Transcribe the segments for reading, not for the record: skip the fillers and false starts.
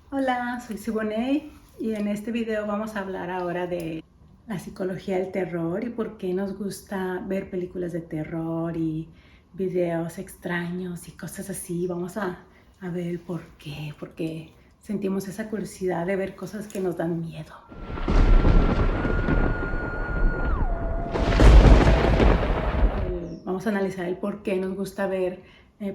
Hola, soy Siboney y en este video vamos a hablar ahora de la psicología del terror y por qué nos gusta ver películas de terror y videos extraños y cosas así. Vamos a ver por qué sentimos esa curiosidad de ver cosas que nos dan miedo. Vamos a analizar el por qué nos gusta ver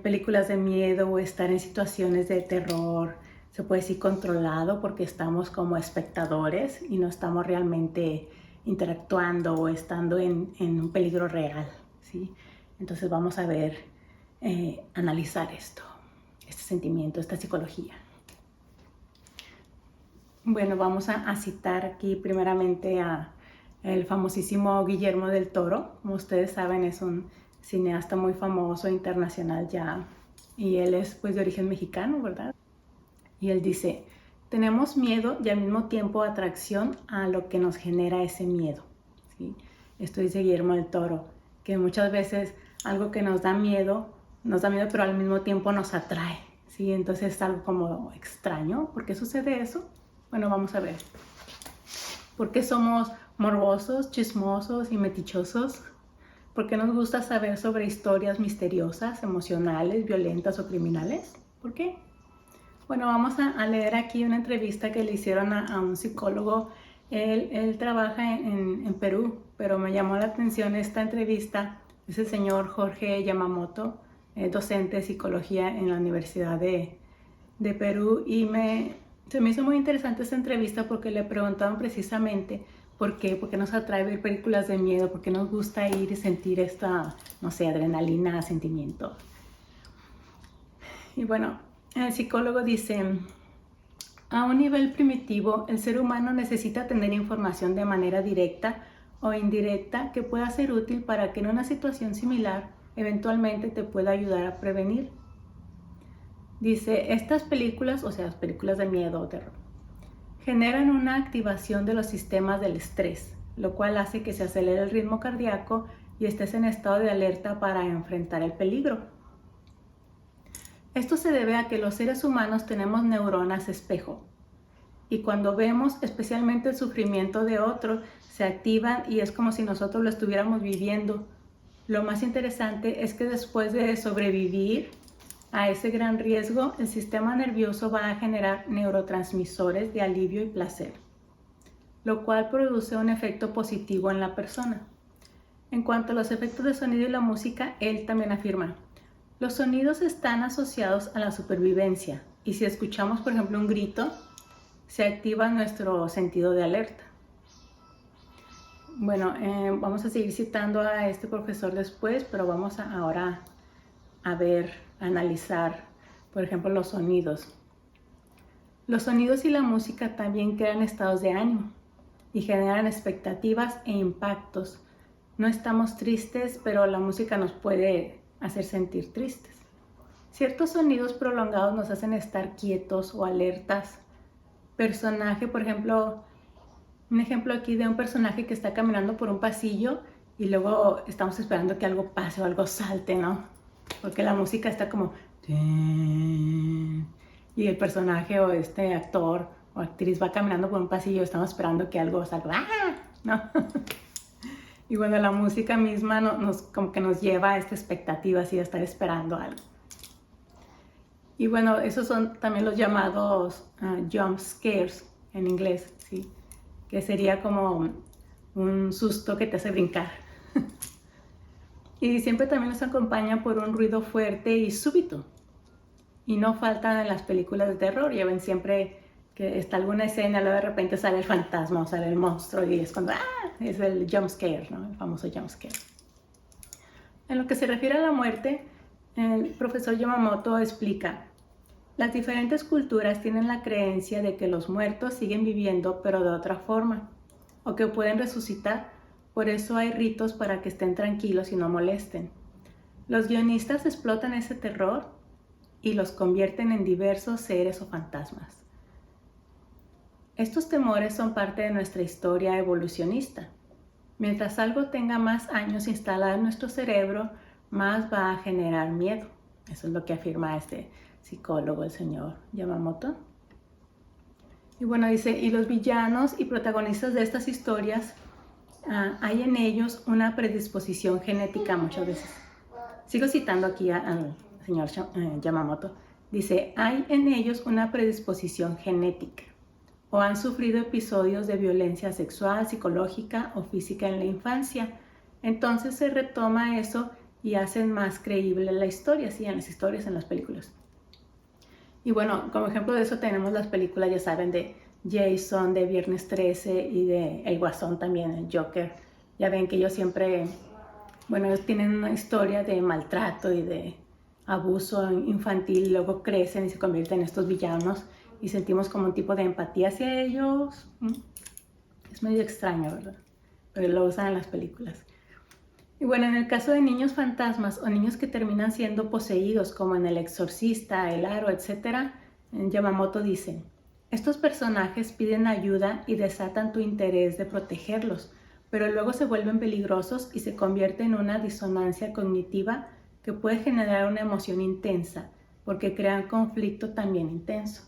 películas de miedo o estar en situaciones de terror. Se puede decir controlado porque estamos como espectadores y no estamos realmente interactuando o estando en un peligro real, ¿sí? Entonces vamos a ver, analizar esto, este sentimiento, esta psicología. Bueno, vamos a citar aquí primeramente a el famosísimo Guillermo del Toro. Como ustedes saben, es un cineasta muy famoso internacional ya, y él es pues de origen mexicano, ¿verdad? Y él dice: tenemos miedo y al mismo tiempo atracción a lo que nos genera ese miedo, ¿sí? Esto dice Guillermo del Toro, que muchas veces algo que nos da miedo, pero al mismo tiempo nos atrae, ¿sí? Entonces es algo como extraño. ¿Por qué sucede eso? Bueno, vamos a ver. ¿Por qué somos morbosos, chismosos y metichosos? ¿Por qué nos gusta saber sobre historias misteriosas, emocionales, violentas o criminales? ¿Por qué? Bueno, vamos a leer aquí una entrevista que le hicieron a un psicólogo. Él trabaja en Perú, pero me llamó la atención esta entrevista. Es el señor Jorge Yamamoto, docente de psicología en la Universidad de Perú, y se me hizo muy interesante esta entrevista porque le preguntaban precisamente por qué nos atrae ver películas de miedo, por qué nos gusta ir y sentir esta, no sé, adrenalina, sentimiento. Y bueno, el psicólogo dice: a un nivel primitivo, el ser humano necesita tener información de manera directa o indirecta que pueda ser útil para que en una situación similar eventualmente te pueda ayudar a prevenir. Dice, estas películas, o sea, las películas de miedo o terror, generan una activación de los sistemas del estrés, lo cual hace que se acelere el ritmo cardíaco y estés en estado de alerta para enfrentar el peligro. Esto se debe a que los seres humanos tenemos neuronas espejo, y cuando vemos especialmente el sufrimiento de otro, se activan y es como si nosotros lo estuviéramos viviendo. Lo más interesante es que después de sobrevivir a ese gran riesgo, el sistema nervioso va a generar neurotransmisores de alivio y placer, lo cual produce un efecto positivo en la persona. En cuanto a los efectos de sonido y la música, él también afirma: los sonidos están asociados a la supervivencia y si escuchamos, por ejemplo, un grito, se activa nuestro sentido de alerta. Bueno, vamos a seguir citando a este profesor después, pero vamos ahora a ver, a analizar, por ejemplo, los sonidos. Los sonidos y la música también crean estados de ánimo y generan expectativas e impactos. No estamos tristes, pero la música nos puede hacer sentir tristes. Ciertos sonidos prolongados nos hacen estar quietos o alertas. Personaje, por ejemplo, un ejemplo aquí de un personaje que está caminando por un pasillo y luego estamos esperando que algo pase o algo salte, ¿no? Porque la música está como... y el personaje o este actor o actriz va caminando por un pasillo, estamos esperando que algo salga, ¡ah!, ¿no? Y bueno, la música misma como que nos lleva a esta expectativa así de estar esperando algo. Y bueno, esos son también los llamados jump scares en inglés, ¿sí? Que sería como un susto que te hace brincar. Y siempre también nos acompaña por un ruido fuerte y súbito. Y no faltan en las películas de terror, ya ven siempre que está alguna escena, luego de repente sale el fantasma o sale el monstruo y es cuando es el jump scare, ¿no? El famoso jump scare. En lo que se refiere a la muerte, el profesor Yamamoto explica: las diferentes culturas tienen la creencia de que los muertos siguen viviendo pero de otra forma, o que pueden resucitar, por eso hay ritos para que estén tranquilos y no molesten. Los guionistas explotan ese terror y los convierten en diversos seres o fantasmas. Estos temores son parte de nuestra historia evolucionista. Mientras algo tenga más años instalado en nuestro cerebro, más va a generar miedo. Eso es lo que afirma este psicólogo, el señor Yamamoto. Y bueno, dice, y los villanos y protagonistas de estas historias, hay en ellos una predisposición genética muchas veces. Sigo citando aquí al señor Yamamoto. Dice, hay en ellos una predisposición genética o han sufrido episodios de violencia sexual, psicológica o física en la infancia. Entonces se retoma eso y hacen más creíble la historia, sí, en las historias, en las películas. Y bueno, como ejemplo de eso tenemos las películas, ya saben, de Jason, de Viernes 13 y de El Guasón también, el Joker. Ya ven que ellos siempre, bueno, ellos tienen una historia de maltrato y de abuso infantil y luego crecen y se convierten en estos villanos y sentimos como un tipo de empatía hacia ellos. Es medio extraño, ¿verdad? Pero lo usan en las películas. Y bueno, en el caso de niños fantasmas o niños que terminan siendo poseídos, como en El Exorcista, El Aro, etc., Yamamoto dice, estos personajes piden ayuda y desatan tu interés de protegerlos, pero luego se vuelven peligrosos y se convierte en una disonancia cognitiva que puede generar una emoción intensa, porque crean conflicto también intenso.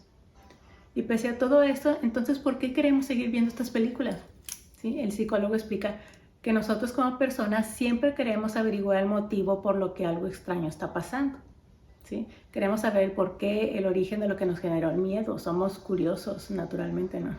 Y pese a todo esto, entonces, ¿por qué queremos seguir viendo estas películas? ¿Sí? El psicólogo explica que nosotros como personas siempre queremos averiguar el motivo por lo que algo extraño está pasando. ¿Sí? Queremos saber el por qué, el origen de lo que nos generó el miedo. Somos curiosos, naturalmente, ¿no?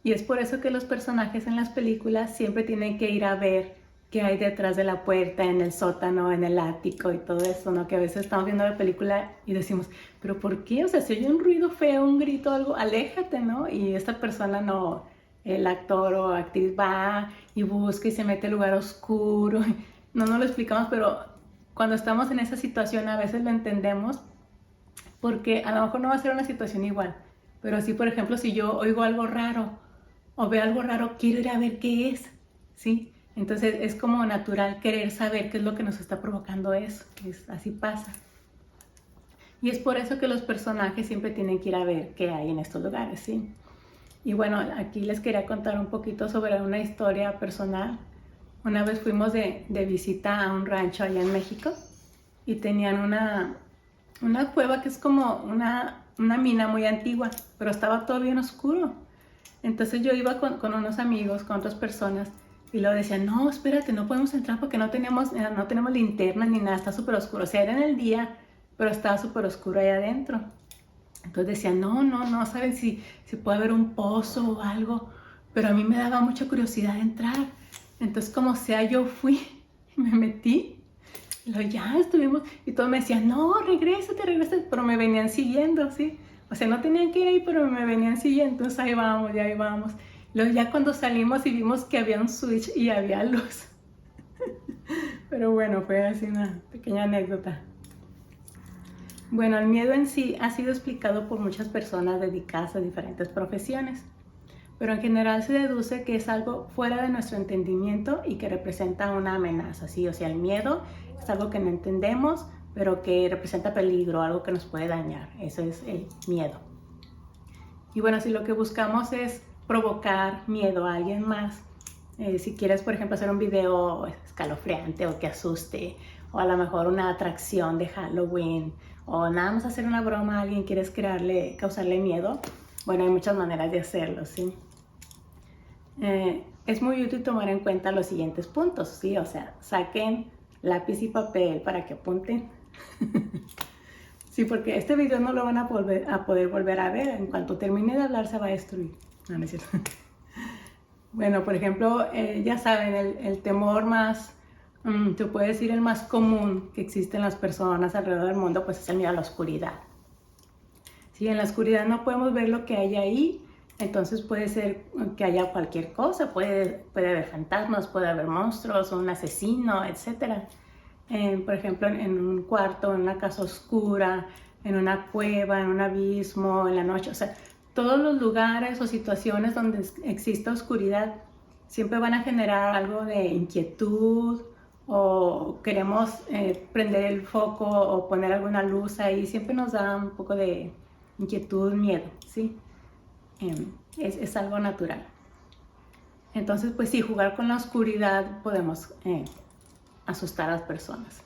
Y es por eso que los personajes en las películas siempre tienen que ir a ver qué hay detrás de la puerta, en el sótano, en el ático y todo eso, ¿no? Que a veces estamos viendo la película y decimos, ¿pero por qué? O sea, si oye un ruido feo, un grito, algo, aléjate, ¿no? Y esta persona no, el actor o actriz va y busca y se mete en lugar oscuro. No lo explicamos, pero cuando estamos en esa situación a veces lo entendemos porque a lo mejor no va a ser una situación igual. Pero sí, por ejemplo, si yo oigo algo raro o veo algo raro, quiero ir a ver qué es, ¿sí? Entonces es como natural querer saber qué es lo que nos está provocando eso. Así pasa. Y es por eso que los personajes siempre tienen que ir a ver qué hay en estos lugares, ¿sí? Y bueno, aquí les quería contar un poquito sobre una historia personal. Una vez fuimos de visita a un rancho allá en México y tenían una cueva que es como una mina muy antigua, pero estaba todo bien oscuro. Entonces yo iba con unos amigos, con otras personas, y luego decían, no, espérate, no podemos entrar porque no tenemos linterna ni nada, está súper oscuro. O sea, era en el día, pero estaba súper oscuro ahí adentro. Entonces decían, no, ¿saben si puede haber un pozo o algo? Pero a mí me daba mucha curiosidad entrar. Entonces, como sea, yo fui, me metí, y luego ya estuvimos, y todos me decían, no, regrésate, pero me venían siguiendo, ¿sí? O sea, no tenían que ir ahí, pero me venían siguiendo, entonces ahí vamos. Luego ya cuando salimos y vimos que había un switch y había luz. Pero bueno, fue así una pequeña anécdota. Bueno, el miedo en sí ha sido explicado por muchas personas dedicadas a diferentes profesiones, pero en general se deduce que es algo fuera de nuestro entendimiento y que representa una amenaza, ¿sí? O sea, el miedo es algo que no entendemos, pero que representa peligro, algo que nos puede dañar. Eso es el miedo. Y bueno, si lo que buscamos es provocar miedo a alguien más, si quieres, por ejemplo, hacer un video escalofriante o que asuste, o a lo mejor una atracción de Halloween, o nada más hacer una broma a alguien, quieres causarle miedo, bueno, hay muchas maneras de hacerlo, ¿sí? Es muy útil tomar en cuenta los siguientes puntos, ¿sí? O sea, saquen lápiz y papel para que apunten. Sí, porque este video no lo van a poder volver a ver. En cuanto termine de hablar se va a destruir. No es cierto. Bueno, por ejemplo, ya saben, el temor más, se puede decir el más común que existe en las personas alrededor del mundo, pues es el miedo a la oscuridad. Sí, en la oscuridad no podemos ver lo que hay ahí, entonces puede ser que haya cualquier cosa, puede haber fantasmas, puede haber monstruos, un asesino, etc. Por ejemplo, en un cuarto, en una casa oscura, en una cueva, en un abismo, en la noche, o sea, todos los lugares o situaciones donde exista oscuridad siempre van a generar algo de inquietud o queremos prender el foco o poner alguna luz ahí, siempre nos da un poco de inquietud, miedo, ¿sí? Es algo natural. Entonces, pues sí, jugar con la oscuridad podemos asustar a las personas.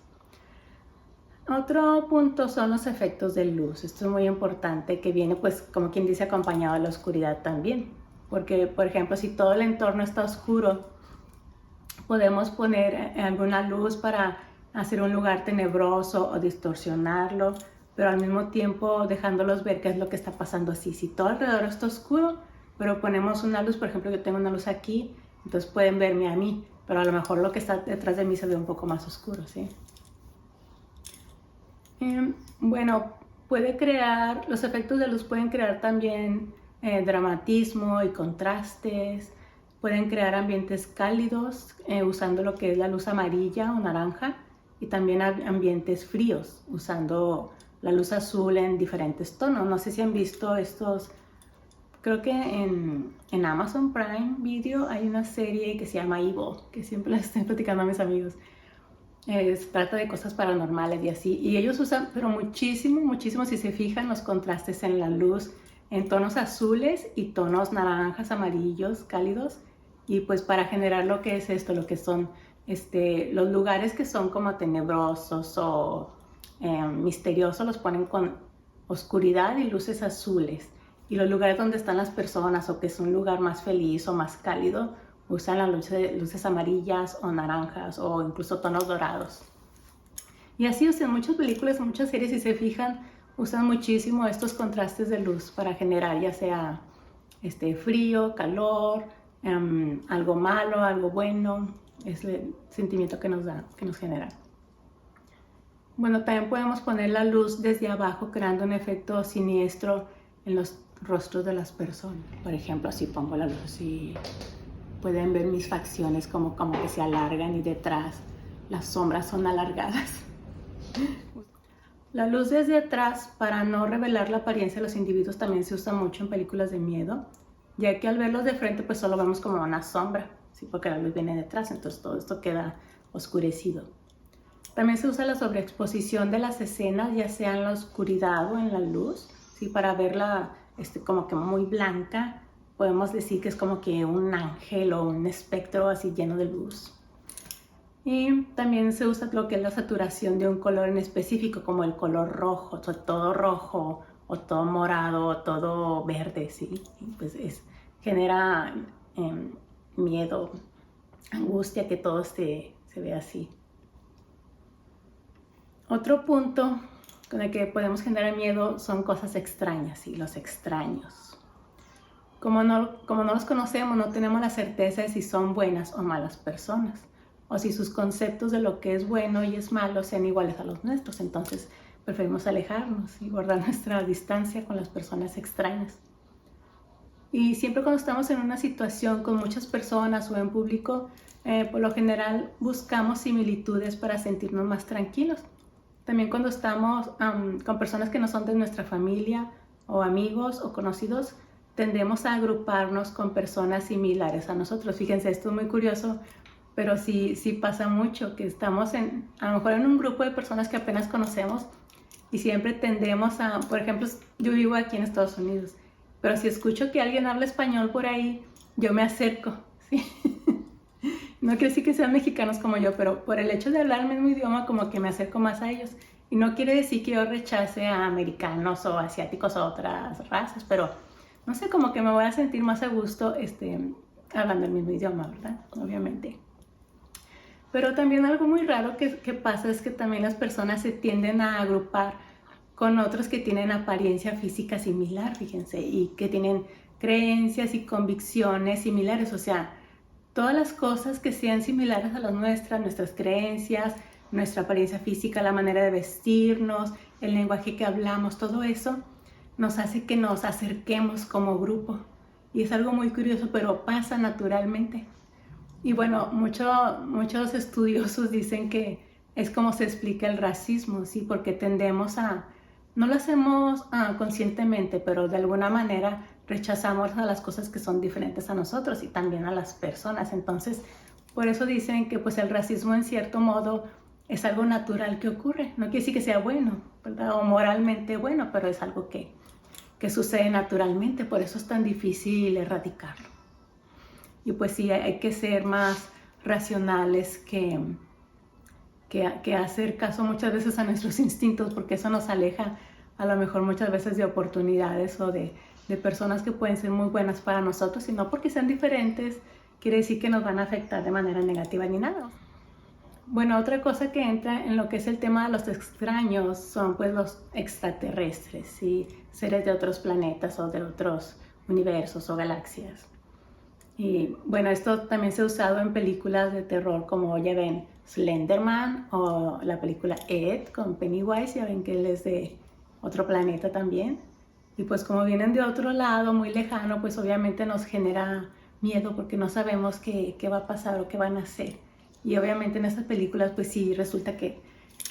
Otro punto son los efectos de luz. Esto es muy importante, que viene, pues, como quien dice, acompañado de la oscuridad también. Porque, por ejemplo, si todo el entorno está oscuro, podemos poner alguna luz para hacer un lugar tenebroso o distorsionarlo, pero al mismo tiempo dejándolos ver qué es lo que está pasando así. Si todo alrededor está oscuro, pero ponemos una luz, por ejemplo, yo tengo una luz aquí, entonces pueden verme a mí, pero a lo mejor lo que está detrás de mí se ve un poco más oscuro, ¿sí? Bueno, los efectos de luz pueden crear también dramatismo y contrastes, pueden crear ambientes cálidos usando lo que es la luz amarilla o naranja, y también ambientes fríos usando la luz azul en diferentes tonos. No sé si han visto estos, creo que en Amazon Prime Video hay una serie que se llama Evil, que siempre la estoy platicando a mis amigos. Trata de cosas paranormales y así, y ellos usan, pero muchísimo, si se fijan, los contrastes en la luz, en tonos azules y tonos naranjas, amarillos, cálidos, y pues para generar lo que es esto, lo que son los lugares que son como tenebrosos o misteriosos, los ponen con oscuridad y luces azules, y los lugares donde están las personas o que es un lugar más feliz o más cálido, usan las luces amarillas o naranjas o incluso tonos dorados. Y así usan muchas películas, muchas series, si se fijan, usan muchísimo estos contrastes de luz para generar ya sea frío, calor, algo malo, algo bueno. Es el sentimiento que nos da, que nos genera. Bueno, también podemos poner la luz desde abajo, creando un efecto siniestro en los rostros de las personas. Por ejemplo, así pongo la luz y pueden ver mis facciones como que se alargan, y detrás las sombras son alargadas. La luz desde atrás, para no revelar la apariencia de los individuos, también se usa mucho en películas de miedo, ya que al verlos de frente pues solo vemos como una sombra, ¿sí? Porque la luz viene detrás, entonces todo esto queda oscurecido. También se usa la sobreexposición de las escenas, ya sea en la oscuridad o en la luz, ¿sí? Para verla como que muy blanca. Podemos decir que es como que un ángel o un espectro así lleno de luz. Y también se usa lo que es la saturación de un color en específico, como el color rojo, todo rojo, o todo morado, o todo verde, ¿sí? Y pues genera miedo, angustia, que todo se ve así. Otro punto con el que podemos generar miedo son cosas extrañas, ¿sí? Los extraños. Como no los conocemos, no tenemos la certeza de si son buenas o malas personas, o si sus conceptos de lo que es bueno y es malo sean iguales a los nuestros. Entonces preferimos alejarnos y guardar nuestra distancia con las personas extrañas. Y siempre cuando estamos en una situación con muchas personas o en público, por lo general buscamos similitudes para sentirnos más tranquilos. También cuando estamos con personas que no son de nuestra familia o amigos o conocidos, tendemos a agruparnos con personas similares a nosotros. Fíjense, esto es muy curioso, pero sí pasa mucho, que estamos a lo mejor en un grupo de personas que apenas conocemos, y siempre tendemos a, por ejemplo, yo vivo aquí en Estados Unidos, pero si escucho que alguien habla español por ahí, yo me acerco, ¿sí? No quiere decir que sean mexicanos como yo, pero por el hecho de hablar el mismo idioma, como que me acerco más a ellos. Y no quiere decir que yo rechace a americanos o asiáticos o otras razas, pero no sé, como que me voy a sentir más a gusto hablando el mismo idioma, ¿verdad? Obviamente. Pero también algo muy raro que pasa es que también las personas se tienden a agrupar con otros que tienen apariencia física similar, fíjense, y que tienen creencias y convicciones similares. O sea, todas las cosas que sean similares a las nuestras creencias, nuestra apariencia física, la manera de vestirnos, el lenguaje que hablamos, todo eso nos hace que nos acerquemos como grupo. Y es algo muy curioso, pero pasa naturalmente. Y bueno, muchos estudiosos dicen que es como se explica el racismo, ¿sí? Porque tendemos no lo hacemos conscientemente, pero de alguna manera rechazamos a las cosas que son diferentes a nosotros y también a las personas. Entonces, por eso dicen que pues el racismo en cierto modo es algo natural que ocurre. No quiere decir que sea bueno, ¿verdad? O moralmente bueno, pero es algo que sucede naturalmente. Por eso es tan difícil erradicarlo. Y pues sí, hay que ser más racionales que que hacer caso muchas veces a nuestros instintos, porque eso nos aleja a lo mejor muchas veces de oportunidades o de personas que pueden ser muy buenas para nosotros, y no porque sean diferentes quiere decir que nos van a afectar de manera negativa ni nada. Bueno, otra cosa que entra en lo que es el tema de los extraños son pues los extraterrestres, ¿sí? Seres de otros planetas o de otros universos o galaxias. Y bueno, esto también se ha usado en películas de terror como ya ven Slenderman o la película Ed con Pennywise, ya ven que él es de otro planeta también. Y pues como vienen de otro lado muy lejano, pues obviamente nos genera miedo porque no sabemos qué va a pasar o qué van a hacer. Y obviamente en estas películas pues sí resulta que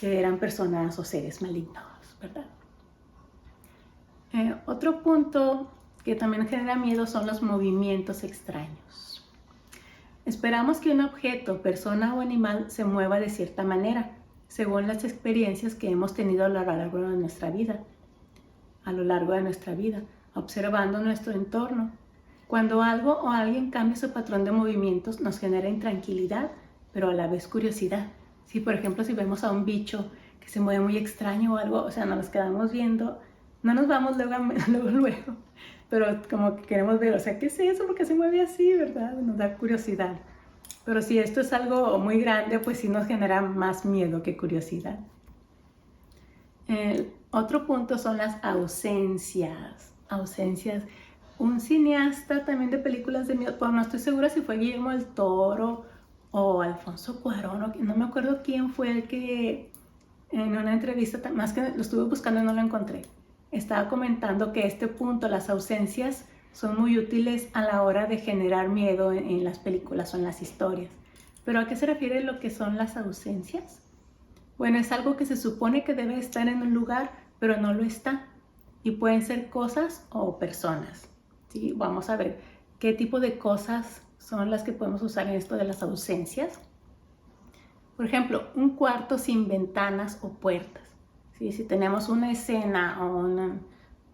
eran personas o seres malignos, ¿verdad? Otro punto que también genera miedo son los movimientos extraños. Esperamos que un objeto, persona o animal se mueva de cierta manera, según las experiencias que hemos tenido a lo largo de nuestra vida. Observando nuestro entorno. Cuando algo o alguien cambia su patrón de movimientos, nos genera intranquilidad, pero a la vez curiosidad. Si, por ejemplo, si vemos a un bicho que se mueve muy extraño o algo, o sea, nos quedamos viendo, no nos vamos luego, pero como que queremos ver, o sea, ¿qué es eso? ¿Por qué se mueve así, verdad? Nos da curiosidad. Pero si esto es algo muy grande, pues sí nos genera más miedo que curiosidad. Otro punto son las ausencias. Un cineasta también de películas de miedo, pues no estoy segura si fue Guillermo del Toro o Alfonso Cuarón, no me acuerdo quién fue el que en una entrevista, más que lo estuve buscando y no lo encontré, estaba comentando que este punto, las ausencias, son muy útiles a la hora de generar miedo en las películas o en las historias. ¿Pero a qué se refiere lo que son las ausencias? Bueno, es algo que se supone que debe estar en un lugar, pero no lo está. Y pueden ser cosas o personas, ¿sí? Vamos a ver qué tipo de cosas son las que podemos usar en esto de las ausencias. Por ejemplo, un cuarto sin ventanas o puertas, ¿sí? Si tenemos una escena o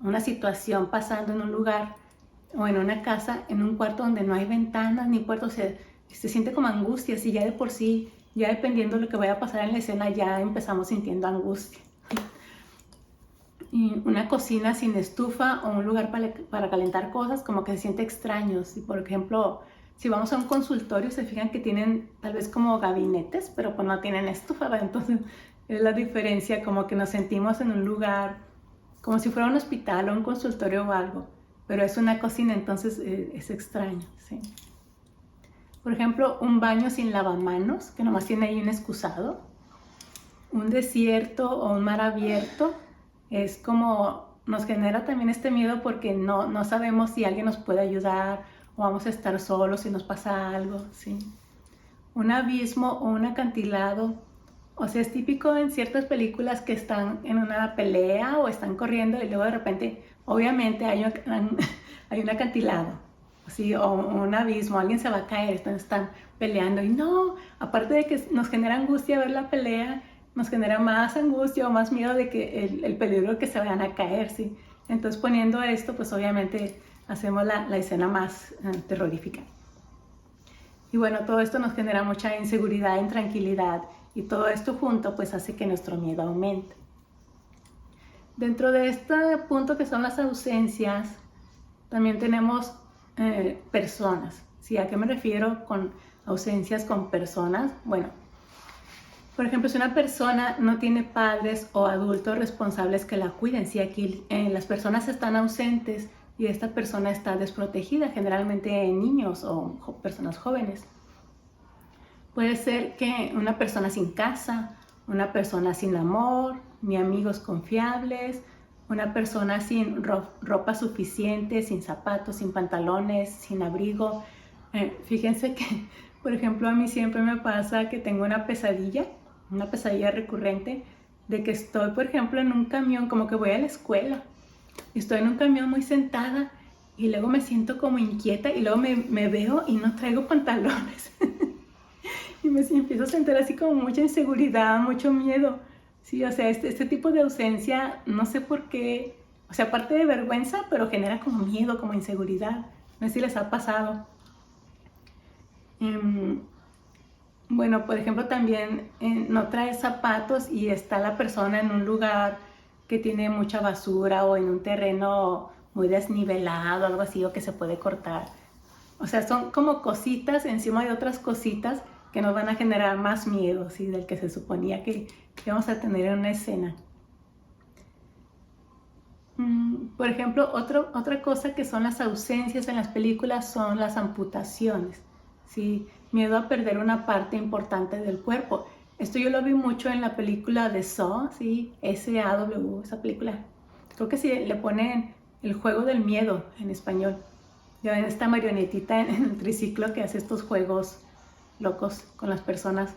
una situación pasando en un lugar o en una casa, en un cuarto donde no hay ventanas ni puertas, se siente como angustia, si ya de por sí, ya dependiendo de lo que vaya a pasar en la escena, ya empezamos sintiendo angustia. Y una cocina sin estufa o un lugar para calentar cosas, como que se siente extraño. Si, por ejemplo, si vamos a un consultorio, se fijan que tienen tal vez como gabinetes, pero pues no tienen estufa, ¿verdad? Entonces es la diferencia, como que nos sentimos en un lugar como si fuera un hospital o un consultorio o algo, pero es una cocina, entonces es extraño, ¿sí? Por ejemplo, un baño sin lavamanos, que nomás tiene ahí un excusado. Un desierto o un mar abierto es como nos genera también este miedo porque no sabemos si alguien nos puede ayudar o vamos a estar solos si nos pasa algo, ¿sí? Un abismo o un acantilado, o sea, es típico en ciertas películas que están en una pelea o están corriendo y luego de repente, obviamente hay un acantilado, ¿sí? O un abismo, alguien se va a caer, están peleando y no, aparte de que nos genera angustia ver la pelea, nos genera más angustia o más miedo de que el peligro que se vayan a caer, ¿sí? Entonces poniendo esto, pues obviamente hacemos la escena más terrorífica. Y bueno, todo esto nos genera mucha inseguridad, intranquilidad, y todo esto junto pues hace que nuestro miedo aumente. Dentro de este punto que son las ausencias, también tenemos personas, ¿sí? ¿A qué me refiero con ausencias con personas? Bueno, por ejemplo, si una persona no tiene padres o adultos responsables que la cuiden, si aquí las personas están ausentes y esta persona está desprotegida, generalmente niños o personas jóvenes. Puede ser que una persona sin casa, una persona sin amor, ni amigos confiables, una persona sin ropa suficiente, sin zapatos, sin pantalones, sin abrigo. Fíjense que, por ejemplo, a mí siempre me pasa que tengo una pesadilla recurrente de que estoy, por ejemplo, en un camión, como que voy a la escuela, y estoy en un camión muy sentada y luego me siento como inquieta y luego me veo y no traigo pantalones. Y me empiezo a sentir así como mucha inseguridad, mucho miedo. Sí, o sea, este tipo de ausencia, no sé por qué, o sea, aparte de vergüenza, pero genera como miedo, como inseguridad. No sé si les ha pasado. Bueno, por ejemplo, también no trae zapatos y está la persona en un lugar que tiene mucha basura o en un terreno muy desnivelado, algo así, o que se puede cortar. O sea, son como cositas encima de otras cositas que nos van a generar más miedo, ¿sí? Del que se suponía que íbamos a tener en una escena. Por ejemplo, otra cosa que son las ausencias en las películas son las amputaciones, ¿sí? Miedo a perder una parte importante del cuerpo. Esto yo lo vi mucho en la película de Saw, ¿sí? S-A-W, esa película. Creo que sí le ponen el juego del miedo en español. Ya ven esta marionetita en el triciclo que hace estos juegos locos con las personas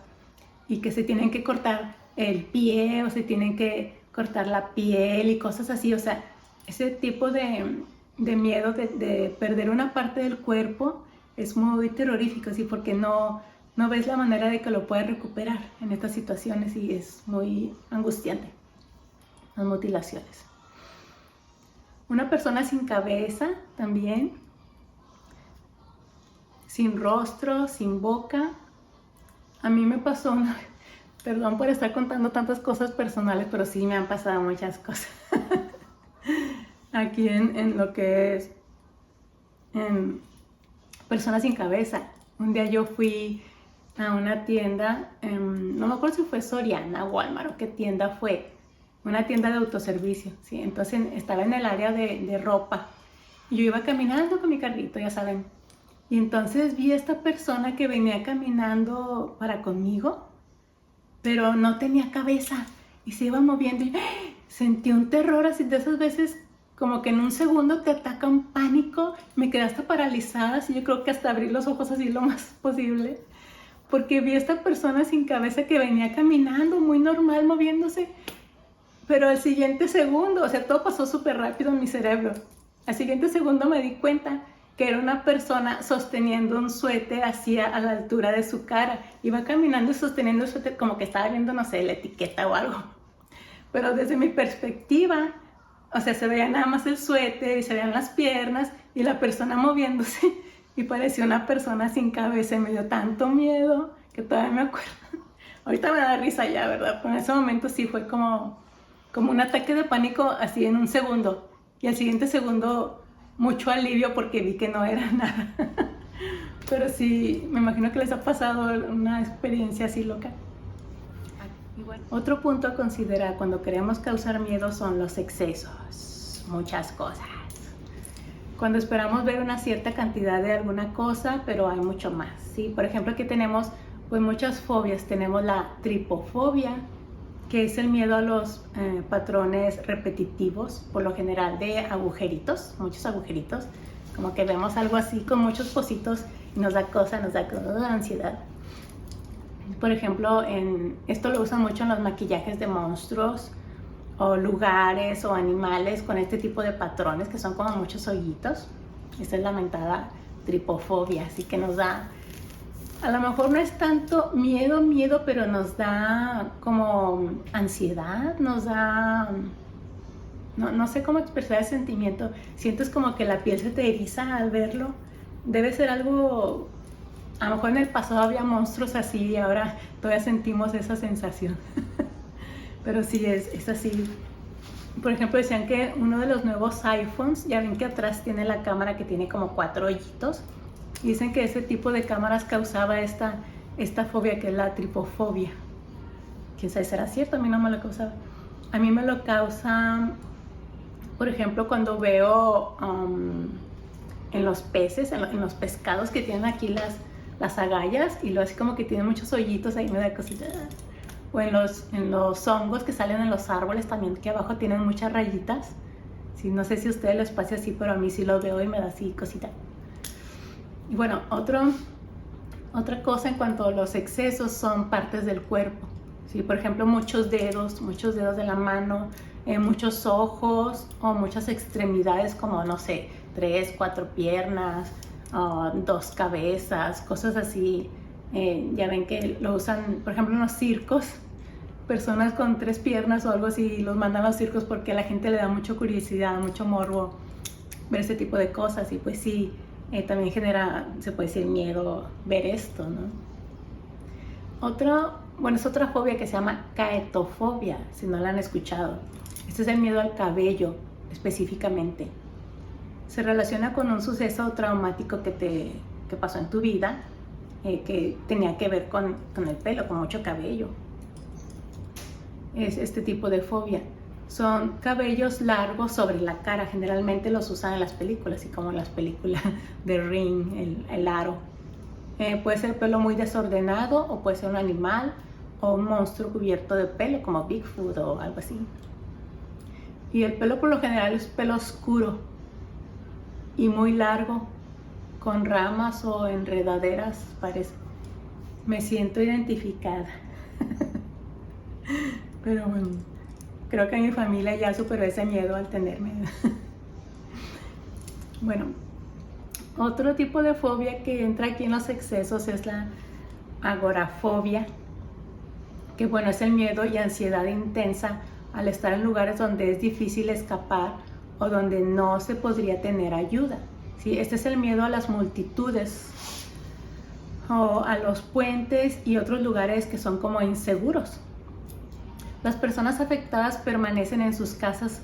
y que se tienen que cortar el pie o se tienen que cortar la piel y cosas así. O sea, ese tipo de miedo de perder una parte del cuerpo es muy terrorífico, ¿sí? Porque no ves la manera de que lo puedas recuperar en estas situaciones y es muy angustiante, las mutilaciones. Una persona sin cabeza también, sin rostro, sin boca. A mí me pasó una... Perdón por estar contando tantas cosas personales, pero sí me han pasado muchas cosas. Aquí en lo que es en personas sin cabeza. Un día yo fui a una tienda, no me acuerdo si fue Soriana, Walmart o qué tienda fue, una tienda de autoservicio, ¿sí? Entonces estaba en el área de ropa. Yo iba caminando con mi carrito, ya saben. Y entonces vi a esta persona que venía caminando para conmigo, pero no tenía cabeza y se iba moviendo y sentí un terror así de esas veces como que en un segundo te ataca un pánico, me quedé hasta paralizada, así yo creo que hasta abrí los ojos así lo más posible, porque vi a esta persona sin cabeza que venía caminando muy normal, moviéndose, pero al siguiente segundo, o sea, todo pasó súper rápido en mi cerebro, al siguiente segundo me di cuenta que era una persona sosteniendo un suéter así a la altura de su cara. Iba caminando y sosteniendo el suéter como que estaba viendo, no sé, la etiqueta o algo. Pero desde mi perspectiva, o sea, se veía nada más el suéter y se veían las piernas y la persona moviéndose y parecía una persona sin cabeza y me dio tanto miedo que todavía me acuerdo. Ahorita me da risa ya, ¿verdad? Pero en ese momento sí fue como un ataque de pánico así en un segundo y al siguiente segundo mucho alivio porque vi que no era nada. Pero sí, me imagino que les ha pasado una experiencia así loca. Otro punto a considerar cuando queremos causar miedo son los excesos, muchas cosas. Cuando esperamos ver una cierta cantidad de alguna cosa, pero hay mucho más, ¿sí? Por ejemplo, aquí tenemos pues muchas fobias. Tenemos la tripofobia, que es el miedo a los patrones repetitivos, por lo general de agujeritos, muchos agujeritos, como que vemos algo así con muchos pocitos y nos da cosa, nos da ansiedad. Por ejemplo, esto lo usan mucho en los maquillajes de monstruos o lugares o animales con este tipo de patrones que son como muchos hoyitos. Esta es la mentada tripofobia, así que nos da, a lo mejor no es tanto miedo, pero nos da como ansiedad, nos da, no sé cómo expresar el sentimiento. Sientes como que la piel se te eriza al verlo. Debe ser algo, a lo mejor en el pasado había monstruos así y ahora todavía sentimos esa sensación. Pero sí, es así. Por ejemplo, decían que uno de los nuevos iPhones, ya ven que atrás tiene la cámara que tiene como 4 hoyitos. Y dicen que ese tipo de cámaras causaba esta fobia, que es la tripofobia. Quién sabe, ¿será cierto? A mí no me lo causaba. A mí me lo causa, por ejemplo, cuando veo en los peces, en los pescados que tienen aquí las agallas y lo así como que tienen muchos hoyitos, ahí me da cosita. O en los hongos que salen en los árboles también, que abajo tienen muchas rayitas. Sí, no sé si a ustedes les pasa así, pero a mí sí lo veo y me da así cosita. Y bueno, otra cosa en cuanto a los excesos son partes del cuerpo, ¿sí? Por ejemplo, muchos dedos de la mano, muchos ojos o muchas extremidades como, no sé, 3, 4 piernas, 2 cabezas, cosas así. Ya ven que lo usan, por ejemplo, en los circos, personas con 3 piernas o algo así, los mandan a los circos porque a la gente le da mucha curiosidad, mucho morbo ver ese tipo de cosas y pues sí. También genera, se puede decir, miedo ver esto, ¿no? Es otra fobia que se llama caetofobia, si no la han escuchado. Este es el miedo al cabello, específicamente. Se relaciona con un suceso traumático que pasó en tu vida, que tenía que ver con el pelo, con mucho cabello. Es este tipo de fobia. Son cabellos largos sobre la cara, generalmente los usan en las películas, así como en las películas de Ring, el aro. Puede ser pelo muy desordenado, o puede ser un animal o un monstruo cubierto de pelo, como Bigfoot o algo así. Y el pelo por lo general es pelo oscuro y muy largo, con ramas o enredaderas, parece. Me siento identificada. Pero bueno, creo que mi familia ya superó ese miedo al tenerme. Bueno, otro tipo de fobia que entra aquí en los excesos es la agorafobia, que bueno, es el miedo y ansiedad intensa al estar en lugares donde es difícil escapar o donde no se podría tener ayuda. ¿Sí? Este es el miedo a las multitudes o a los puentes y otros lugares que son como inseguros. Las personas afectadas permanecen en sus casas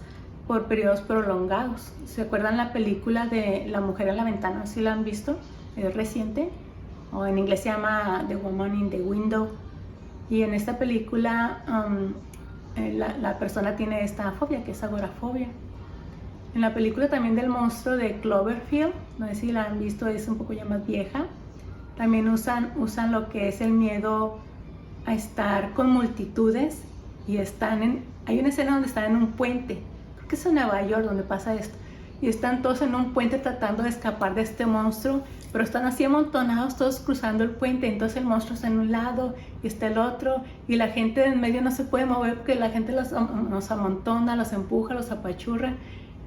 por periodos prolongados. ¿Se acuerdan la película de La mujer en la ventana? ¿Sí la han visto? Es reciente. O en inglés se llama The Woman in the Window. Y en esta película la persona tiene esta fobia, que es agorafobia. En la película también del monstruo de Cloverfield, no sé si la han visto, es un poco ya más vieja, también usan lo que es el miedo a estar con multitudes y hay una escena donde están en un puente, creo que es en Nueva York donde pasa esto, y están todos en un puente tratando de escapar de este monstruo, pero están así amontonados todos cruzando el puente, entonces el monstruo está en un lado y está el otro, y la gente en medio no se puede mover porque la gente los amontona, los empuja, los apachurra.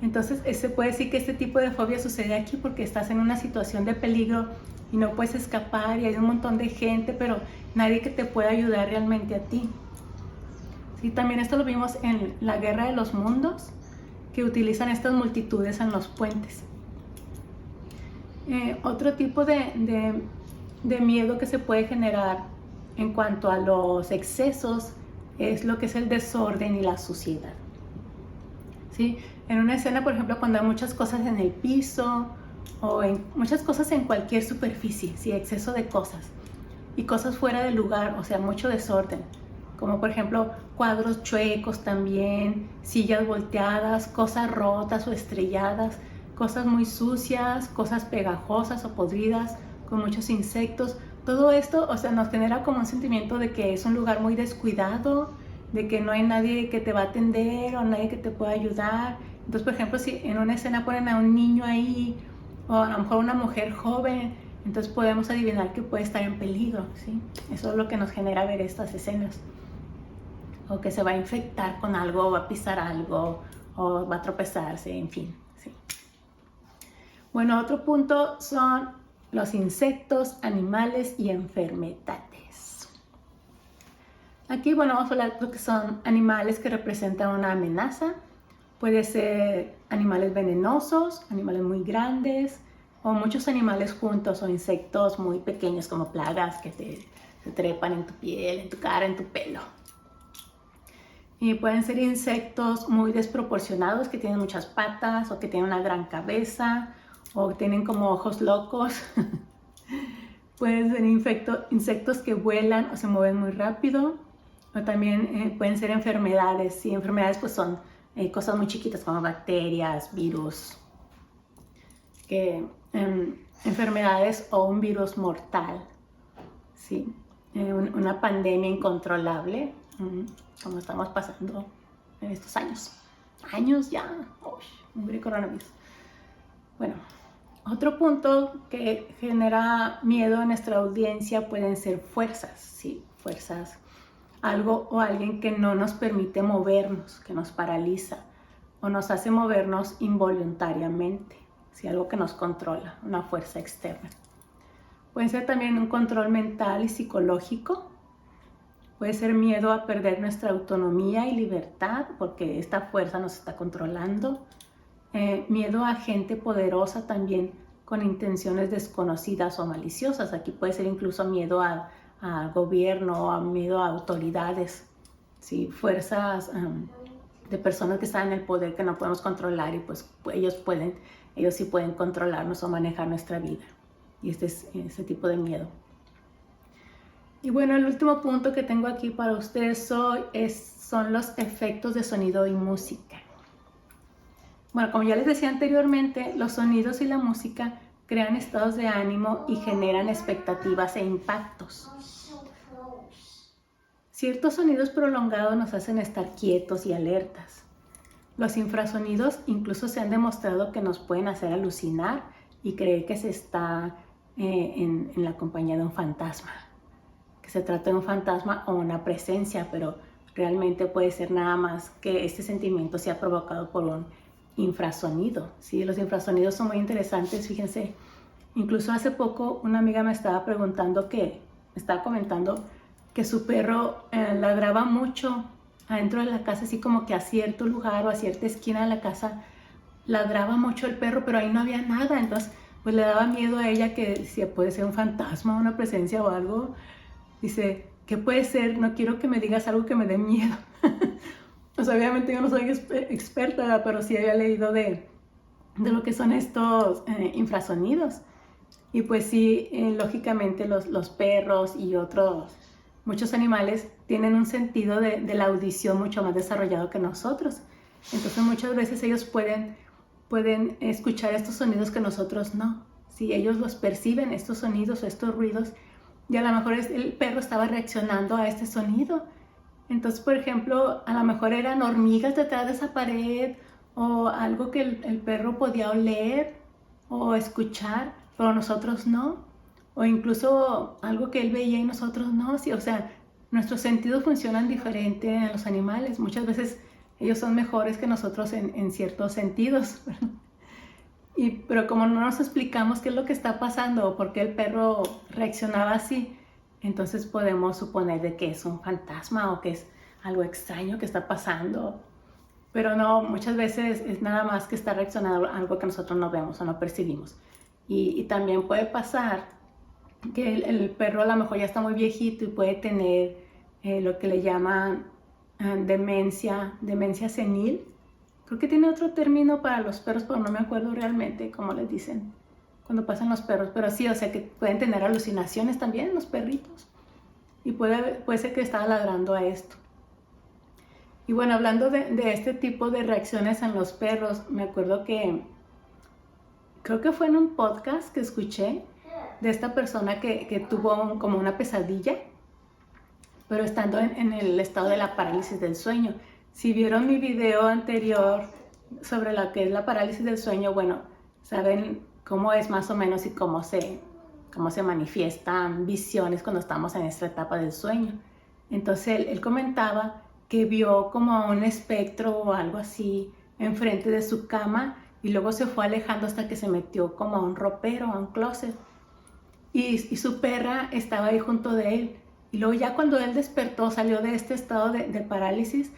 Entonces se puede decir que este tipo de fobia sucede aquí porque estás en una situación de peligro y no puedes escapar y hay un montón de gente, pero nadie que te pueda ayudar realmente a ti. Sí, también esto lo vimos en la Guerra de los Mundos, que utilizan estas multitudes en los puentes. Otro tipo de miedo que se puede generar en cuanto a los excesos es lo que es el desorden y la suciedad. ¿Sí? En una escena, por ejemplo, cuando hay muchas cosas en el piso o muchas cosas en cualquier superficie, ¿sí? Exceso de cosas y cosas fuera de lugar, o sea, mucho desorden, como por ejemplo cuadros chuecos también, sillas volteadas, cosas rotas o estrelladas, cosas muy sucias, cosas pegajosas o podridas, con muchos insectos. Todo esto, o sea, nos genera como un sentimiento de que es un lugar muy descuidado, de que no hay nadie que te va a atender o nadie que te pueda ayudar. Entonces, por ejemplo, si en una escena ponen a un niño ahí o a lo mejor una mujer joven, entonces podemos adivinar que puede estar en peligro, ¿sí? Eso es lo que nos genera ver estas escenas. O que se va a infectar con algo, o va a pisar algo, o va a tropezarse, en fin, ¿sí? Bueno, otro punto son los insectos, animales y enfermedades. Aquí, bueno, vamos a hablar de lo que son animales que representan una amenaza. Puede ser animales venenosos, animales muy grandes, o muchos animales juntos, o insectos muy pequeños como plagas que se trepan en tu piel, en tu cara, en tu pelo. Y pueden ser insectos muy desproporcionados, que tienen muchas patas, o que tienen una gran cabeza, o tienen como ojos locos. Pueden ser insectos que vuelan o se mueven muy rápido. O también pueden ser enfermedades. Y enfermedades pues son cosas muy chiquitas como bacterias, virus. Enfermedades o un virus mortal. ¿Sí? Una pandemia incontrolable, como estamos pasando en estos años. Años ya. Uy, coronavirus. Bueno. Otro punto que genera miedo en nuestra audiencia pueden ser fuerzas, ¿sí? Fuerzas, algo o alguien que no nos permite movernos, que nos paraliza o nos hace movernos involuntariamente, ¿sí? Algo que nos controla, una fuerza externa. Puede ser también un control mental y psicológico. Puede ser miedo a perder nuestra autonomía y libertad porque esta fuerza nos está controlando. Miedo a gente poderosa también con intenciones desconocidas o maliciosas. Aquí puede ser incluso miedo a al gobierno, a miedo a autoridades, ¿sí? Fuerzas de personas que están en el poder que no podemos controlar y pues ellos sí pueden controlarnos o manejar nuestra vida. Y este es ese tipo de miedo. Y bueno, el último punto que tengo aquí para ustedes hoy son los efectos de sonido y música. Bueno, como ya les decía anteriormente, los sonidos y la música crean estados de ánimo y generan expectativas e impactos. Ciertos sonidos prolongados nos hacen estar quietos y alertas. Los infrasonidos incluso se han demostrado que nos pueden hacer alucinar y creer que se está en la compañía de un fantasma, que se trata de un fantasma o una presencia, pero realmente puede ser nada más que este sentimiento sea provocado por un infrasonido. ¿Sí? Los infrasonidos son muy interesantes, fíjense. Incluso hace poco una amiga me estaba comentando que su perro ladraba mucho adentro de la casa, así como que a cierto lugar o a cierta esquina de la casa ladraba mucho el perro, pero ahí no había nada. Entonces pues le daba miedo a ella, que decía, puede ser un fantasma, una presencia o algo. Dice, ¿qué puede ser? No quiero que me digas algo que me dé miedo. Pues obviamente yo no soy experta, pero sí había leído de lo que son estos infrasonidos. Y pues sí, lógicamente los perros y muchos animales tienen un sentido de la audición mucho más desarrollado que nosotros. Entonces muchas veces ellos pueden escuchar estos sonidos que nosotros no. Si ellos los perciben, estos sonidos o estos ruidos, y a lo mejor el perro estaba reaccionando a este sonido. Entonces, por ejemplo, a lo mejor eran hormigas detrás de esa pared o algo que el perro podía oler o escuchar, pero nosotros no. O incluso algo que él veía y nosotros no. Sí, o sea, nuestros sentidos funcionan diferente en los animales. Muchas veces ellos son mejores que nosotros en ciertos sentidos. Pero como no nos explicamos qué es lo que está pasando o por qué el perro reaccionaba así, entonces podemos suponer de que es un fantasma o que es algo extraño que está pasando. Pero no, muchas veces es nada más que está reaccionando a algo que nosotros no vemos o no percibimos. Y también puede pasar que el perro a lo mejor ya está muy viejito y puede tener lo que le llaman demencia senil. Creo que tiene otro término para los perros, pero no me acuerdo realmente cómo les dicen cuando pasan los perros. Pero sí, o sea que pueden tener alucinaciones también los perritos. Y puede ser que estaba ladrando a esto. Y bueno, hablando de este tipo de reacciones en los perros, me acuerdo que creo que fue en un podcast que escuché de esta persona que tuvo como una pesadilla, pero estando en el estado de la parálisis del sueño. Si vieron mi video anterior sobre lo que es la parálisis del sueño, bueno, saben cómo es más o menos y cómo se manifiestan visiones cuando estamos en esta etapa del sueño. Entonces él comentaba que vio como un espectro o algo así enfrente de su cama y luego se fue alejando hasta que se metió como a un ropero, a un closet. Y su perra estaba ahí junto de él. Y luego ya cuando él despertó, salió de este estado de parálisis,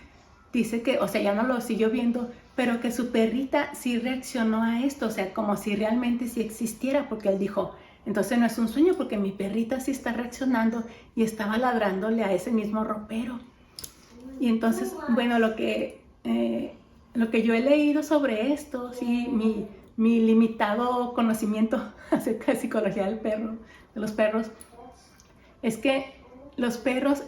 dice que, o sea, ya no lo siguió viendo, pero que su perrita sí reaccionó a esto, o sea, como si realmente sí existiera, porque él dijo, entonces no es un sueño, porque mi perrita sí está reaccionando y estaba ladrándole a ese mismo ropero. Y entonces, bueno, lo que yo he leído sobre esto, sí, mi limitado conocimiento acerca de psicología del perro, de los perros, es que los perros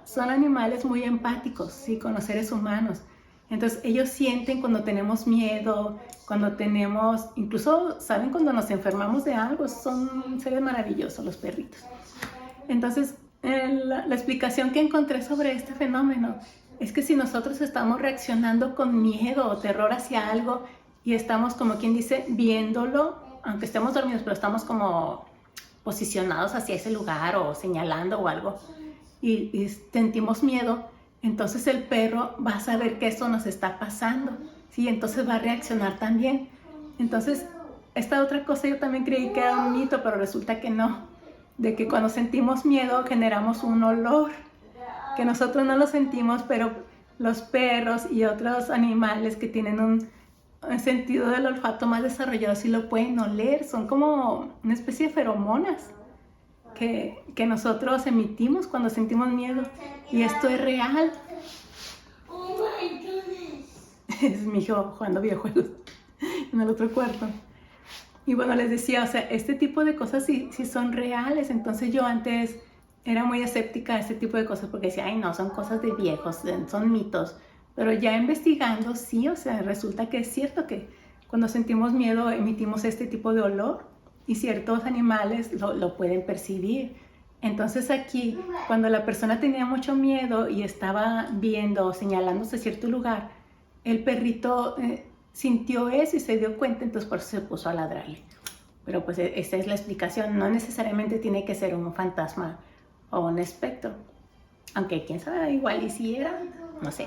son animales muy empáticos, ¿sí? Con los seres humanos. Entonces ellos sienten cuando tenemos miedo, incluso saben cuando nos enfermamos de algo. Son seres maravillosos los perritos. Entonces la explicación que encontré sobre este fenómeno es que si nosotros estamos reaccionando con miedo o terror hacia algo y estamos, como quien dice, viéndolo, aunque estemos dormidos, pero estamos como posicionados hacia ese lugar o señalando o algo y sentimos miedo, entonces el perro va a saber que eso nos está pasando, ¿sí? Entonces va a reaccionar también. Entonces esta otra cosa yo también creí que era un mito, pero resulta que no, de que cuando sentimos miedo generamos un olor que nosotros no lo sentimos, pero los perros y otros animales que tienen un sentido del olfato más desarrollado sí lo pueden oler. Son como una especie de feromonas. que nosotros emitimos cuando sentimos miedo. Y esto es real. Es mi hijo jugando videojuegos en el otro cuarto. Y bueno, les decía, o sea, este tipo de cosas sí son reales. Entonces yo antes era muy escéptica a este tipo de cosas porque decía, ay no, son cosas de viejos, son mitos. Pero ya investigando, sí, o sea, resulta que es cierto que cuando sentimos miedo emitimos este tipo de olor y ciertos animales lo pueden percibir. Entonces aquí, cuando la persona tenía mucho miedo y estaba viendo o señalándose cierto lugar, el perrito sintió eso y se dio cuenta, entonces por eso se puso a ladrarle. Pero pues esta es la explicación, no necesariamente tiene que ser un fantasma o un espectro. Aunque quién sabe, igual y si era, no sé.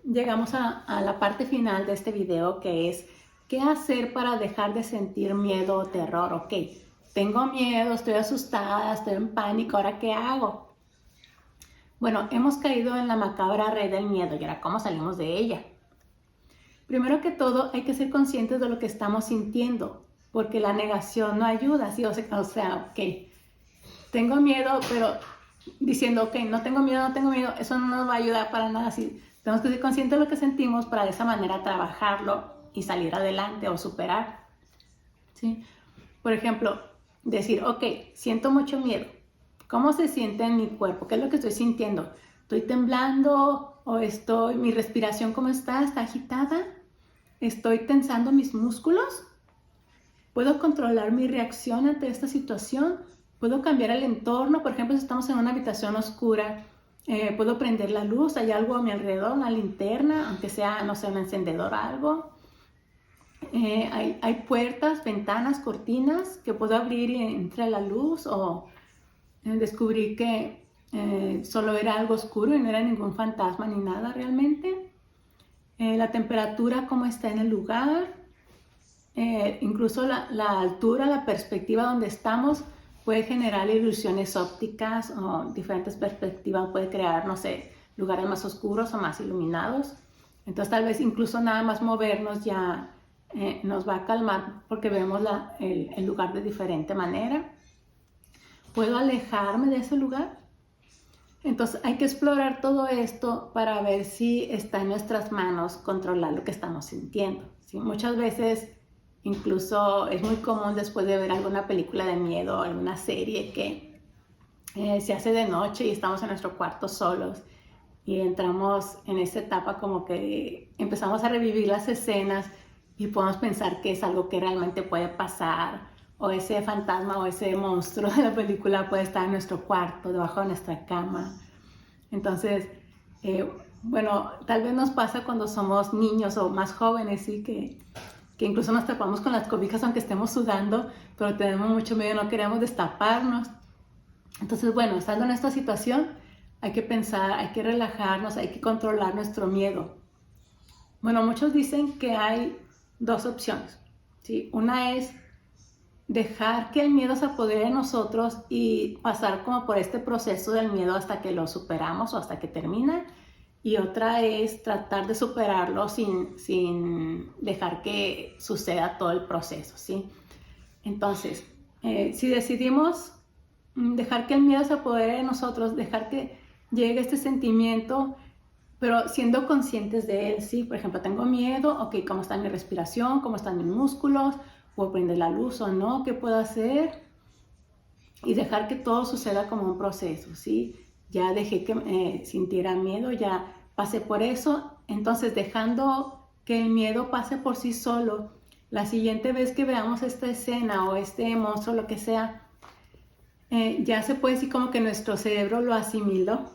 Llegamos a la parte final de este video, que es ¿qué hacer para dejar de sentir miedo o terror? Ok, tengo miedo, estoy asustada, estoy en pánico, ¿ahora qué hago? Bueno, hemos caído en la macabra red del miedo y ahora ¿cómo salimos de ella? Primero que todo, hay que ser conscientes de lo que estamos sintiendo, porque la negación no ayuda, ¿sí? O sea, ok, tengo miedo, pero diciendo, ok, no tengo miedo, eso no nos va a ayudar para nada. ¿Sí? Tenemos que ser conscientes de lo que sentimos para de esa manera trabajarlo y salir adelante o superar, ¿sí? Por ejemplo, decir, ok, siento mucho miedo. ¿Cómo se siente en mi cuerpo? ¿Qué es lo que estoy sintiendo? ¿Estoy temblando o mi respiración cómo está? ¿Está agitada? ¿Estoy tensando mis músculos? ¿Puedo controlar mi reacción ante esta situación? ¿Puedo cambiar el entorno? Por ejemplo, si estamos en una habitación oscura, ¿puedo prender la luz? ¿Hay algo a mi alrededor? ¿Una linterna? Aunque sea, no sé, un encendedor o algo. Hay puertas, ventanas, cortinas que puedo abrir y entre la luz, o descubrí que solo era algo oscuro y no era ningún fantasma ni nada realmente. La temperatura, cómo está en el lugar, incluso la altura, la perspectiva donde estamos puede generar ilusiones ópticas o diferentes perspectivas, puede crear, no sé, lugares más oscuros o más iluminados. Entonces tal vez incluso nada más movernos ya nos va a calmar porque vemos el lugar de diferente manera. ¿Puedo alejarme de ese lugar? Entonces hay que explorar todo esto para ver si está en nuestras manos controlar lo que estamos sintiendo, ¿sí? Muchas veces incluso es muy común después de ver alguna película de miedo o alguna serie que se hace de noche y estamos en nuestro cuarto solos y entramos en esa etapa como que empezamos a revivir las escenas y podemos pensar que es algo que realmente puede pasar, o ese fantasma o ese monstruo de la película puede estar en nuestro cuarto, debajo de nuestra cama. Entonces, bueno, tal vez nos pasa cuando somos niños o más jóvenes, ¿sí? Que incluso nos tapamos con las cobijas aunque estemos sudando, pero tenemos mucho miedo, no queremos destaparnos. Entonces, bueno, estando en esta situación, hay que pensar, hay que relajarnos, hay que controlar nuestro miedo. Bueno, muchos dicen que hay dos opciones, ¿sí? Una es dejar que el miedo se apodere de nosotros y pasar como por este proceso del miedo hasta que lo superamos o hasta que termina. Y otra es tratar de superarlo sin dejar que suceda todo el proceso, ¿sí? Entonces, si decidimos dejar que el miedo se apodere de nosotros, dejar que llegue este sentimiento, pero siendo conscientes de él, ¿sí? Por ejemplo, tengo miedo, ok, ¿cómo está mi respiración? ¿Cómo están mis músculos? ¿Puedo prender la luz o no? ¿Qué puedo hacer? Y dejar que todo suceda como un proceso, ¿sí? Ya dejé que sintiera miedo, ya pasé por eso, entonces dejando que el miedo pase por sí solo, la siguiente vez que veamos esta escena o este monstruo, lo que sea, ya se puede decir como que nuestro cerebro lo asimiló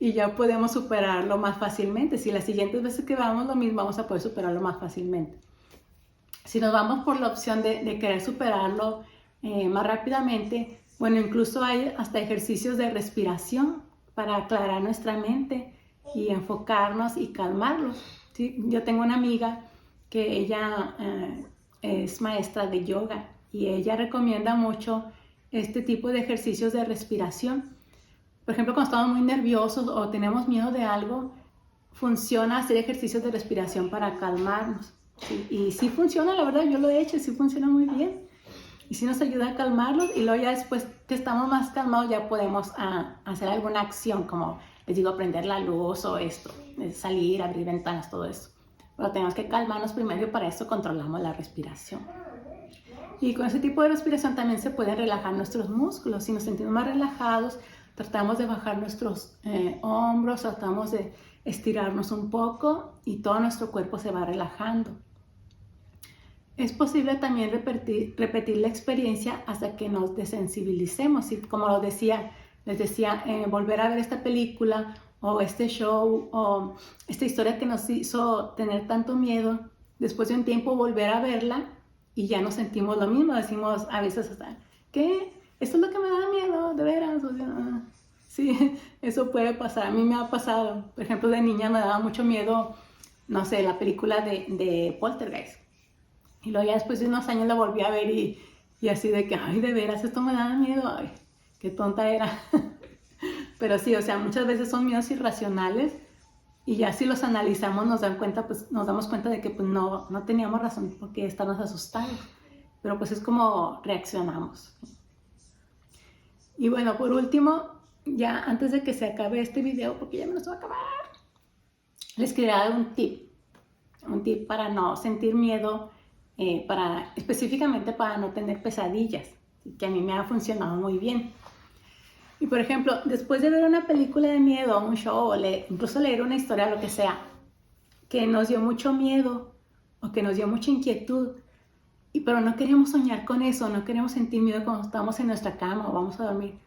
y ya podemos superarlo más fácilmente. Si las siguientes veces que veamos lo mismo, vamos a poder superarlo más fácilmente. Si nos vamos por la opción de querer superarlo más rápidamente, bueno, incluso hay hasta ejercicios de respiración para aclarar nuestra mente y enfocarnos y calmarlos, ¿sí? Yo tengo una amiga que ella es maestra de yoga y ella recomienda mucho este tipo de ejercicios de respiración. Por ejemplo, cuando estamos muy nerviosos o tenemos miedo de algo, funciona hacer ejercicios de respiración para calmarnos. ¿Sí? Y sí funciona, la verdad, yo lo he hecho y sí funciona muy bien. y sí nos ayuda a calmarlos, y luego ya después que estamos más calmados ya podemos hacer alguna acción, como les digo, prender la luz o esto, salir, abrir ventanas, todo eso. Pero tenemos que calmarnos primero y para eso controlamos la respiración. Y con ese tipo de respiración también se pueden relajar nuestros músculos. Si nos sentimos más relajados, tratamos de bajar nuestros hombros, tratamos de estirarnos un poco y todo nuestro cuerpo se va relajando. Es posible también repetir la experiencia hasta que nos desensibilicemos. Y como les decía, volver a ver esta película o este show o esta historia que nos hizo tener tanto miedo, después de un tiempo volver a verla y ya no sentimos lo mismo. Decimos a veces hasta, ¿qué? ¿Esto es lo que me da miedo? ¿De veras? O sea, sí, eso puede pasar. A mí me ha pasado. Por ejemplo, de niña me daba mucho miedo, no sé, la película de Poltergeist. Y luego ya después de unos años la volví a ver y así de que, ay, de veras, esto me da miedo. Ay, qué tonta era. Pero sí, o sea, muchas veces son miedos irracionales y ya si los analizamos nos damos cuenta de que pues no teníamos razón por qué estarnos asustados. Pero pues es como reaccionamos. Y bueno, por último, ya antes de que se acabe este video, porque ya me lo va a acabar, les quería dar un tip para no sentir miedo, específicamente para no tener pesadillas, que a mí me ha funcionado muy bien. Y por ejemplo, después de ver una película de miedo, un show, o incluso leer una historia, lo que sea, que nos dio mucho miedo o que nos dio mucha inquietud, pero no queremos soñar con eso, no queremos sentir miedo cuando estamos en nuestra cama o vamos a dormir.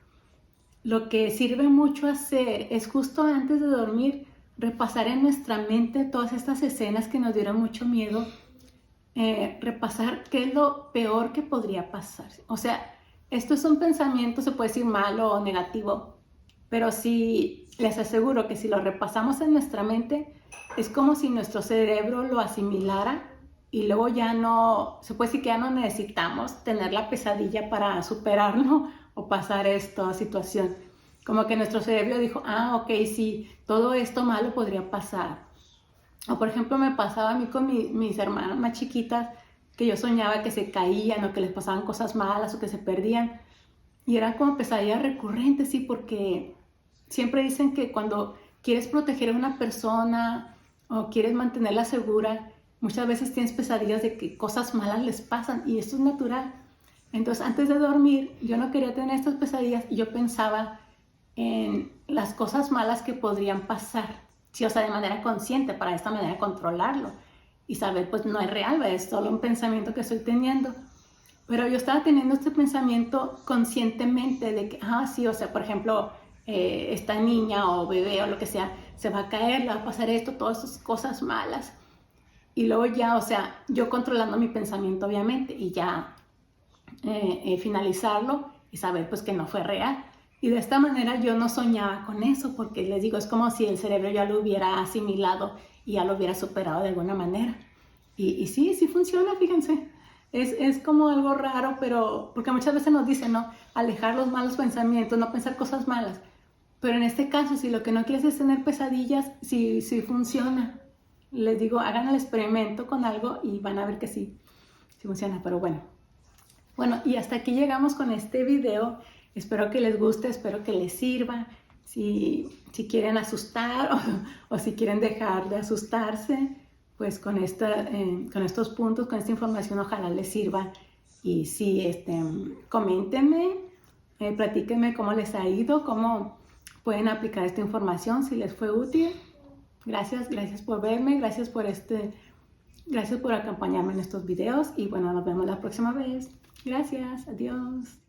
Lo que sirve mucho hacer es justo antes de dormir, repasar en nuestra mente todas estas escenas que nos dieron mucho miedo, repasar qué es lo peor que podría pasar. O sea, esto es un pensamiento, se puede decir malo o negativo, pero sí les aseguro que si lo repasamos en nuestra mente, es como si nuestro cerebro lo asimilara y luego ya no, se puede decir que ya no necesitamos tener la pesadilla para superarlo o pasar esta situación. Como que nuestro cerebro dijo, ok, sí, todo esto malo podría pasar. O por ejemplo me pasaba a mí con mis hermanas más chiquitas, que yo soñaba que se caían o que les pasaban cosas malas o que se perdían. Y eran como pesadillas recurrentes, sí, porque siempre dicen que cuando quieres proteger a una persona o quieres mantenerla segura, muchas veces tienes pesadillas de que cosas malas les pasan y esto es natural. Entonces antes de dormir yo no quería tener estas pesadillas y yo pensaba en las cosas malas que podrían pasar. Sí, o sea, de manera consciente, para de esta manera controlarlo y saber, pues no es real, es solo un pensamiento que estoy teniendo. Pero yo estaba teniendo este pensamiento conscientemente de que, sí, o sea, por ejemplo, esta niña o bebé o lo que sea, se va a caer, le va a pasar esto, todas esas cosas malas. Y luego ya, o sea, yo controlando mi pensamiento, obviamente, y ya finalizarlo y saber, pues, que no fue real. Y de esta manera yo no soñaba con eso, porque les digo, es como si el cerebro ya lo hubiera asimilado y ya lo hubiera superado de alguna manera. Y sí funciona, fíjense. Es como algo raro, pero porque muchas veces nos dicen, ¿no? Alejar los malos pensamientos, no pensar cosas malas. Pero en este caso, si lo que no quieres es tener pesadillas, sí funciona. Les digo, hagan el experimento con algo y van a ver que sí funciona, pero bueno. Bueno, y hasta aquí llegamos con este video. Espero que les guste, espero que les sirva. Si quieren asustar o si quieren dejar de asustarse, pues con estos puntos, con esta información, ojalá les sirva. Y sí, coméntenme, platíquenme cómo les ha ido, cómo pueden aplicar esta información, si les fue útil. Gracias por verme, gracias por acompañarme en estos videos y bueno, nos vemos la próxima vez. Gracias, adiós.